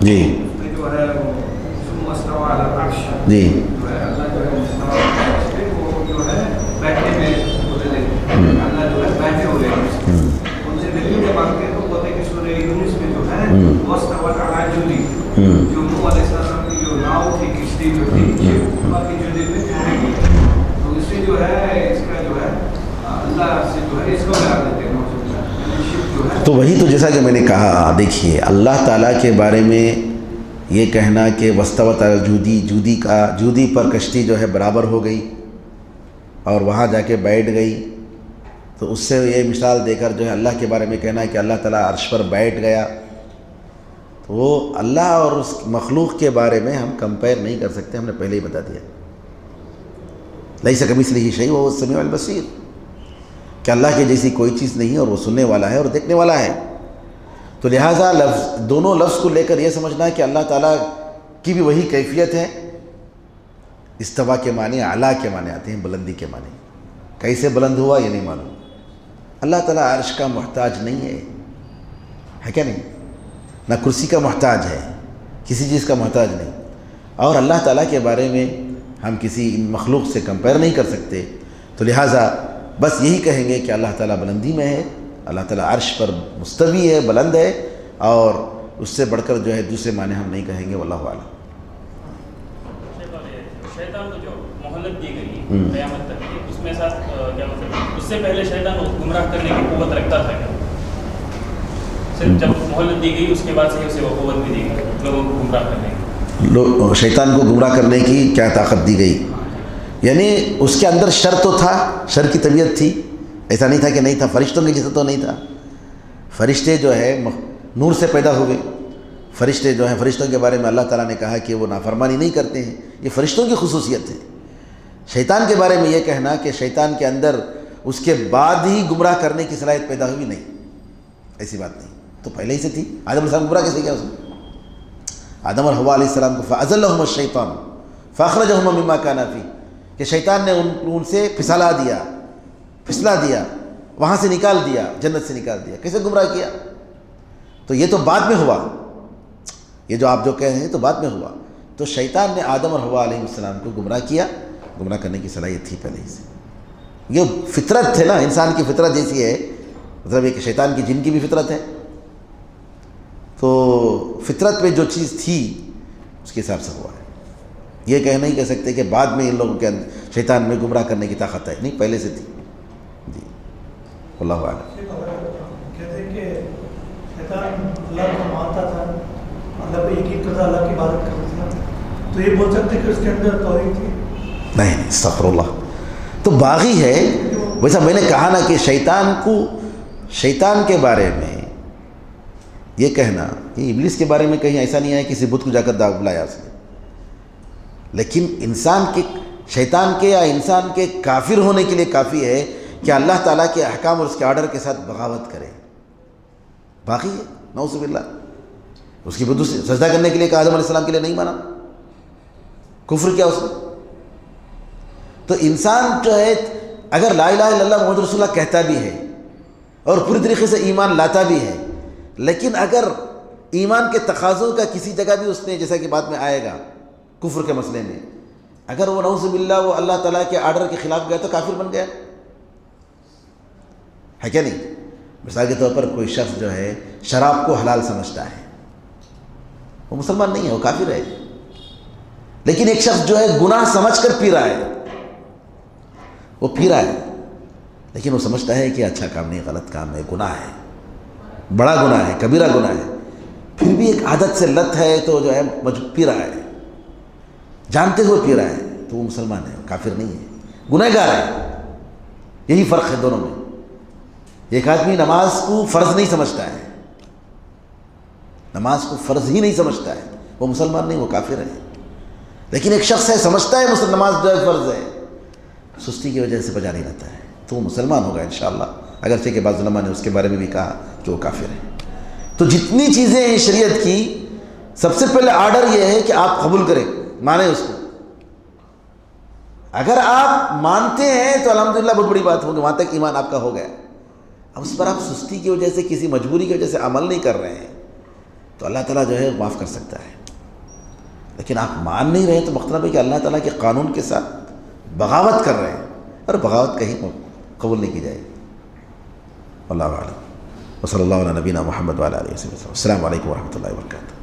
جی اس میں جو ہے وہ ثم استوى على العرش جی جو ہے اللہ جو ہے مستوی على العرش پہ وہ جو ہے بیٹھنے میں بولے اللہ جو ہے بیٹھے ہوئے ہیں. ان سے دلیل جب مانگتے تو بولتے کہ سورہ یونس میں جو ہے واستوى على جودی جو نوح علیہ السلام کی جو ناؤ تھی کشتی جو تھی اللہ کی جودی میں چھوڑی گئی. تو اس سے جو ہے اس کا جو ہے اللہ سے جو ہے اس کو ملا دیتے ہیں جو ہے. تو وہی تو جیسا کہ میں نے کہا، دیکھیے اللہ تعالیٰ کے بارے میں یہ کہنا کہ واستوت علی جودی پر کشتی جو ہے برابر ہو گئی اور وہاں جا کے بیٹھ گئی، تو اس سے یہ مثال دے کر جو ہے اللہ کے بارے میں کہنا ہے کہ اللہ تعالیٰ عرش پر بیٹھ گیا، تو وہ اللہ اور اس مخلوق کے بارے میں ہم کمپیئر نہیں کر سکتے. ہم نے پہلے ہی بتا دیا لیس کمثلہ شیء وہو السمیع البصیر، کہ اللہ کے جیسی کوئی چیز نہیں ہے اور وہ سننے والا ہے اور دیکھنے والا ہے. تو لہٰذا دونوں لفظ کو لے کر یہ سمجھنا ہے کہ اللہ تعالیٰ کی بھی وہی کیفیت ہے. استوا کے معنی اعلیٰ کے معنی آتے ہیں، بلندی کے معنی. کیسے بلند ہوا یہ نہیں معلوم. اللہ تعالیٰ عرش کا محتاج نہیں ہے کیا؟ نہیں، نہ کرسی کا محتاج ہے، کسی چیز کا محتاج نہیں. اور اللہ تعالیٰ کے بارے میں ہم کسی مخلوق سے کمپیئر نہیں کر سکتے. تو لہٰذا بس یہی کہیں گے کہ اللہ تعالیٰ بلندی میں ہے، اللہ تعالیٰ عرش پر مستوی ہے، بلند ہے، اور اس سے بڑھ کر جو ہے دوسرے معنی ہم نہیں کہیں گے. واللہ اعلم. شیطان کو جو مہلت دی گئی قیامت تک کی، اس میں کیا مطلب اس سے پہلے شیطان گمراہ کرنے کی قوت رکھتا تھا کیا؟ صرف جب مہلت دی گئی اس کے بعد سے اسے وہ قوت بھی دی گئی لوگوں کو گمراہ کرنے کی؟ شیطان کو گمراہ کرنے کی کیا طاقت دی گئی؟ یعنی اس کے اندر شر تو تھا، شر کی طبیعت تھی، ایسا نہیں تھا کہ نہیں تھا. فرشتوں کے جیسا تو نہیں تھا. فرشتے جو ہے نور سے پیدا ہوئے. فرشتے جو ہیں، فرشتوں کے بارے میں اللہ تعالیٰ نے کہا کہ وہ نافرمانی نہیں کرتے ہیں، یہ فرشتوں کی خصوصیت ہے. شیطان کے بارے میں یہ کہنا کہ شیطان کے اندر اس کے بعد ہی گمراہ کرنے کی صلاحیت پیدا ہوئی، نہیں، ایسی بات نہیں. تو پہلے ہی سے تھی. آدم علیہ السلام گمراہ کیسے کیا اس نے؟ آدم اور حوا علیہ السلام کو فَأَزَلَّهُمَا الشَّيْطَانُ فَأَخْرَجَهُمَا مِمَّا كَانَا فِيهِ، کہ شیطان نے ان سے پھسلا دیا، وہاں سے نکال دیا، جنت سے نکال دیا. کیسے گمراہ کیا؟ تو یہ تو بعد میں ہوا، یہ جو آپ جو کہہ رہے ہیں تو بعد میں ہوا. تو شیطان نے آدم اور حوا علیہ السلام کو گمراہ کیا. گمراہ کرنے کی صلاحیت تھی پہلے ہی سے. یہ فطرت ہے نا، انسان کی فطرت جیسی ہے، مطلب یہ کہ شیطان کی جن کی بھی فطرت ہے. تو فطرت میں جو چیز تھی اس کے حساب سے ہوا ہے. یہ کہہ نہیں کہہ سکتے کہ بعد میں ان لوگوں کے اندر شیطان میں گمراہ کرنے کی طاقت ہے، نہیں، پہلے سے تھی. جی اللہ اعلم. کہتے ہیں کہ شیطان اللہ کو مانتا تھا، اللہ کو یقین کرتا، اللہ کی عبادت کرتا تھا، تو یہ بول سکتے کہ اس کے اندر توحید تھی؟ نہیں، استغفر اللہ. تو باغی ہے. ویسا میں نے کہا نا کہ شیطان کے بارے میں یہ کہنا، یہ ابلیس کے بارے میں کہیں ایسا نہیں ہے کسی بت کو جا کر داغ بلایا اس نے. لیکن شیطان کے یا انسان کے کافر ہونے کے لیے کافی ہے کہ اللہ تعالیٰ کے احکام اور اس کے آرڈر کے ساتھ بغاوت کرے. باقی ہے نعوذ باللہ. اس کی بدو سے سجدہ کرنے کے لیے کہ آدم علیہ السلام کے لیے نہیں مانا، کفر کیا اس نے. تو انسان جو ہے اگر لا الہ الا اللہ محمد رسول اللہ کہتا بھی ہے اور پوری طریقے سے ایمان لاتا بھی ہے، لیکن اگر ایمان کے تقاضوں کا کسی جگہ بھی اس نے، جیسا کہ بعد میں آئے گا کفر کے مسئلے میں، اگر وہ نعوذ باللہ وہ اللہ تعالیٰ کے آرڈر کے خلاف گیا تو کافر بن گیا ہے کیا نہیں؟ مثال کے طور پر کوئی شخص جو ہے شراب کو حلال سمجھتا ہے، وہ مسلمان نہیں ہے، وہ کافر ہے. لیکن ایک شخص جو ہے گناہ سمجھ کر پی رہا ہے، وہ پی رہا ہے لیکن وہ سمجھتا ہے کہ اچھا کام نہیں، غلط کام ہے، گناہ ہے، بڑا گناہ ہے، کبیرہ گناہ ہے، پھر بھی ایک عادت سے لت ہے تو جو ہے پی رہا ہے، جانتے ہوئے پی رہا ہے، تو وہ مسلمان ہے، کافر نہیں ہے، گناہ گار ہے. یہی فرق ہے دونوں میں. ایک آدمی نماز کو فرض نہیں سمجھتا ہے، نماز کو فرض ہی نہیں سمجھتا ہے، وہ مسلمان نہیں، وہ کافر ہے. لیکن ایک شخص ہے سمجھتا ہے نماز جو ہے فرض ہے، سستی کی وجہ سے بجا نہیں رہتا ہے، تو وہ مسلمان ہوگا انشاءاللہ، اگرچہ کہ بعض علماء نے اس کے بارے میں بھی کہا کہ وہ کافر ہے. تو جتنی چیزیں ہیں شریعت کی، سب سے پہلے آرڈر یہ ہے کہ آپ قبول کریں، مانیں اس کو. اگر آپ مانتے ہیں تو الحمدللہ بہت بڑی بات ہوگی، وہاں تک ایمان آپ کا ہو گیا. اب اس پر آپ سستی کی وجہ سے، کسی مجبوری کی وجہ سے عمل نہیں کر رہے ہیں، تو اللہ تعالیٰ جو ہے معاف کر سکتا ہے. لیکن آپ مان نہیں رہے تو مطلب ہے کہ اللہ تعالیٰ کے قانون کے ساتھ بغاوت کر رہے ہیں، اور بغاوت کہیں قبول نہیں کی جائے گی. اللہ اعلم. وصلی اللہ علیہ نبینا محمد وعلی آلہ وصحبہ وسلم. السلام علیکم ورحمۃ اللہ وبرکاتہ.